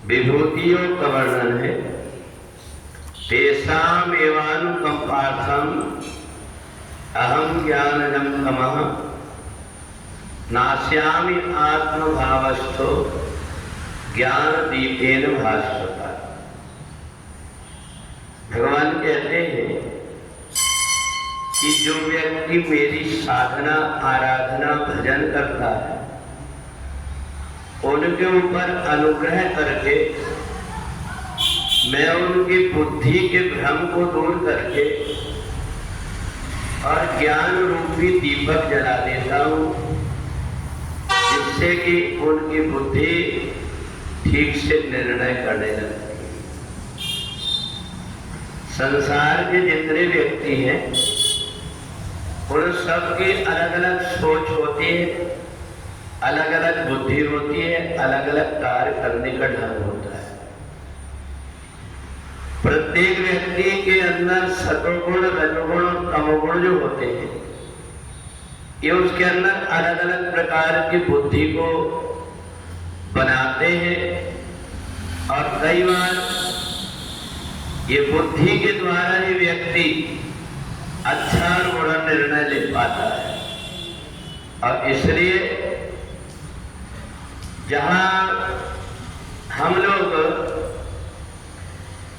विभूतियों का वर्णन है। तेषाम एवानुकंपार्थम अहम ज्ञानजं तमः नास्यामि आत्मभावस्थो ज्ञान दीपेन भास्वता। भगवान कहते हैं कि जो व्यक्ति मेरी साधना, आराधना, भजन करता है, उनके ऊपर अनुग्रह करके मैं उनकी बुद्धि के भ्रम को दूर करके और ज्ञान रूपी दीपक जला देता हूँ, जिससे कि उनकी बुद्धि ठीक से निर्णय करने लगती है। संसार के जितने व्यक्ति हैं उन सबकी अलग अलग सोच होती है, अलग अलग बुद्धि होती है, अलग अलग कार्य करने का ढंग होता है। प्रत्येक व्यक्ति के अंदर सतोगुण, रजोगुण और तमोगुण जो होते हैं, ये उसके अंदर अलग अलग प्रकार की बुद्धि को बनाते हैं और कई बार ये बुद्धि के द्वारा ही व्यक्ति अच्छा और बुरा निर्णय ले पाता है। और इसलिए जहां हम लोग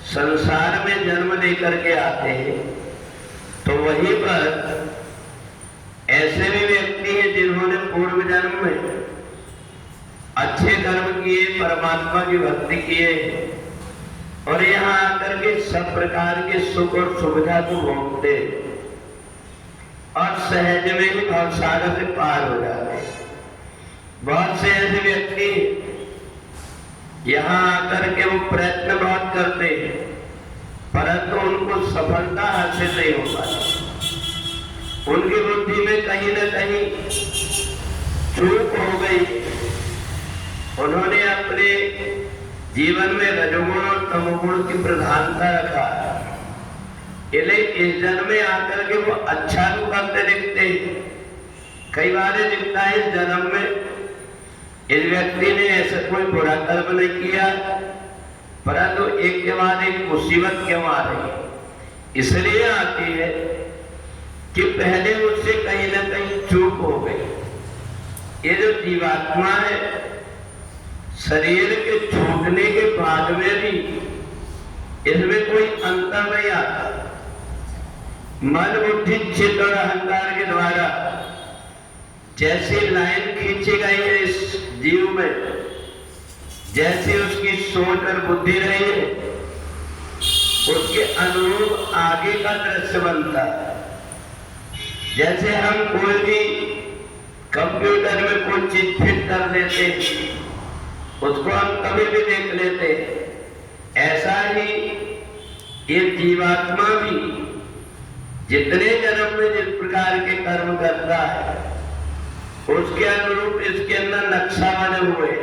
संसार में जन्म लेकर के आते हैं, तो वहीं पर ऐसे भी व्यक्ति हैं जिन्होंने पूर्व जन्म में अच्छे कर्म किए, परमात्मा की भक्ति किए और यहाँ आकर के सब प्रकार के सुख और सुविधा को भोगते और सहज में ही भवसागर से पार हो जाते। बहुत से ऐसे व्यक्ति यहाँ आकर के वो प्रयत्न बहुत करते हैं, परंतु उनको सफलता हासिल नहीं हो पाती। उनकी बुद्धि में कहीं न कहीं चूक हो गई। उन्होंने अपने जीवन में रजोगुण और तमोगुण की प्रधानता रखा, इसलिए इस जन्म में आकर के वो अच्छा तो करते दिखते। कई बार दिखता है इस जन्म में इस व्यक्ति ने ऐसा कोई बुरा कर्म नहीं किया, परंतु एक के बाद एक मुसीबत क्यों आ रही है? इसलिए आती है कि पहले मुझसे कहीं ना कहीं चूक हो गई। ये जो जीवात्मा है, शरीर के छूटने के बाद में भी इसमें कोई अंतर नहीं आता। मन, बुद्धि, चित्त और अहंकार के द्वारा जैसी लाइन खींची गई है इस जीव में, जैसी उसकी सोच और बुद्धि रही है, उसके अनुरूप आगे का दृश्य बनता है। जैसे हम कोई भी कंप्यूटर में कोई चीज फिट कर देते, उसको हम कभी भी देख लेते, ऐसा ही ये जीवात्मा भी जितने जन्म में जिस प्रकार के कर्म करता है, उसके अनुरूप इसके अंदर नक्शा बने हुए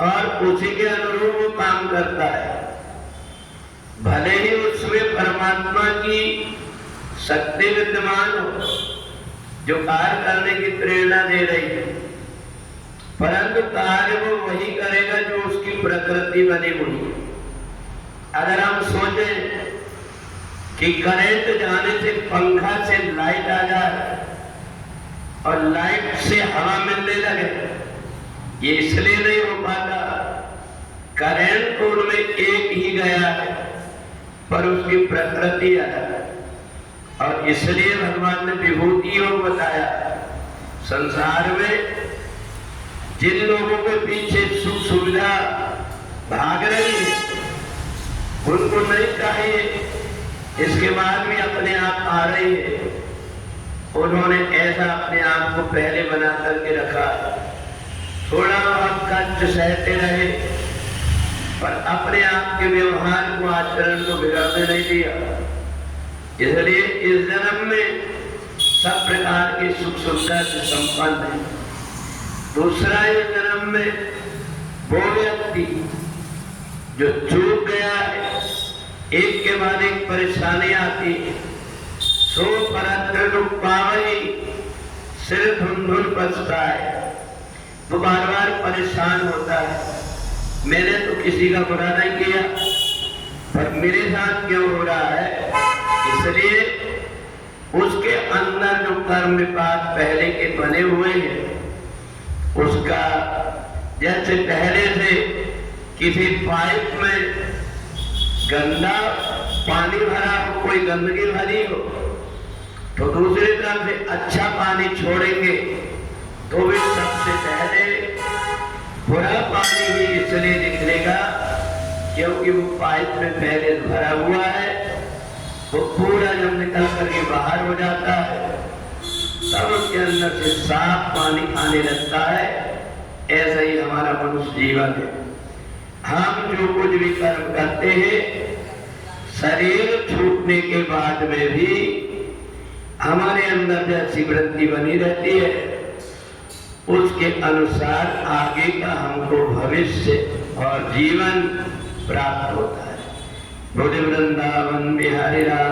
और उसी के अनुरूप वो काम करता है। भले ही उसमें परमात्मा की शक्ति विद्यमान हो जो कार्य करने की प्रेरणा दे रही है, परंतु कार्य वो वही करेगा जो उसकी प्रकृति बनी हुई है। अगर हम सोचें कि करंट जाने से पंखा से लाइट आ जाए और लाइट से हवा मिलने लगे, ये इसलिए नहीं हो पाता। करंट तो उनमें एक ही गया है, पर उसकी प्रकृति अलग है। और इसलिए भगवान ने विभूतियों को बताया। संसार में जिन लोगों के पीछे सुख सुविधा भाग रही है, उनको नहीं चाहिए, इसके बाद भी अपने आप आ रही है। उन्होंने ऐसा अपने आप को पहले बना करके रखा, थोड़ा बहुत कष्ट सहते रहे, पर अपने आप के व्यवहार को, आचरण को बिगड़ने नहीं दिया। इसलिए इस जन्म में सब प्रकार की सुख सुविधा से संपन्न है। दूसरा, इस जन्म में वो व्यक्ति जो चूक गया है, एक के बाद एक परेशानी आती है, सो परत्र पावई सिर धुंधुल बसता है, वो बार बार परेशान होता है। मैंने तो किसी का बुरा नहीं किया, पर मेरे साथ क्यों हो रहा है? इसलिए उसके अंदर जो कर्म विपाक पहले के बने हुए हैं, उसका जैसे पहले से किसी पाइप में गंदा पानी भरा हो, कोई गंदगी भरी हो, तो दूसरी तरफ से अच्छा पानी छोड़ेंगे तो भी सबसे पहले बुरा पानी ही इसलिए निकलेगा क्योंकि वो पाइप में पहले भरा हुआ है, वो पूरा जब निकल करके बाहर हो जाता है तब उसके अंदर से साफ पानी आने लगता है। ऐसा ही हमारा मनुष्य जीवन है। हम जो कुछ भी कर्म करते हैं, शरीर छूटने के बाद में भी हमारे अंदर जैसी वृत्ति बनी रहती है, उसके अनुसार आगे का हमको भविष्य और जीवन प्राप्त होता है। बोले वृंदावन बिहारी राम।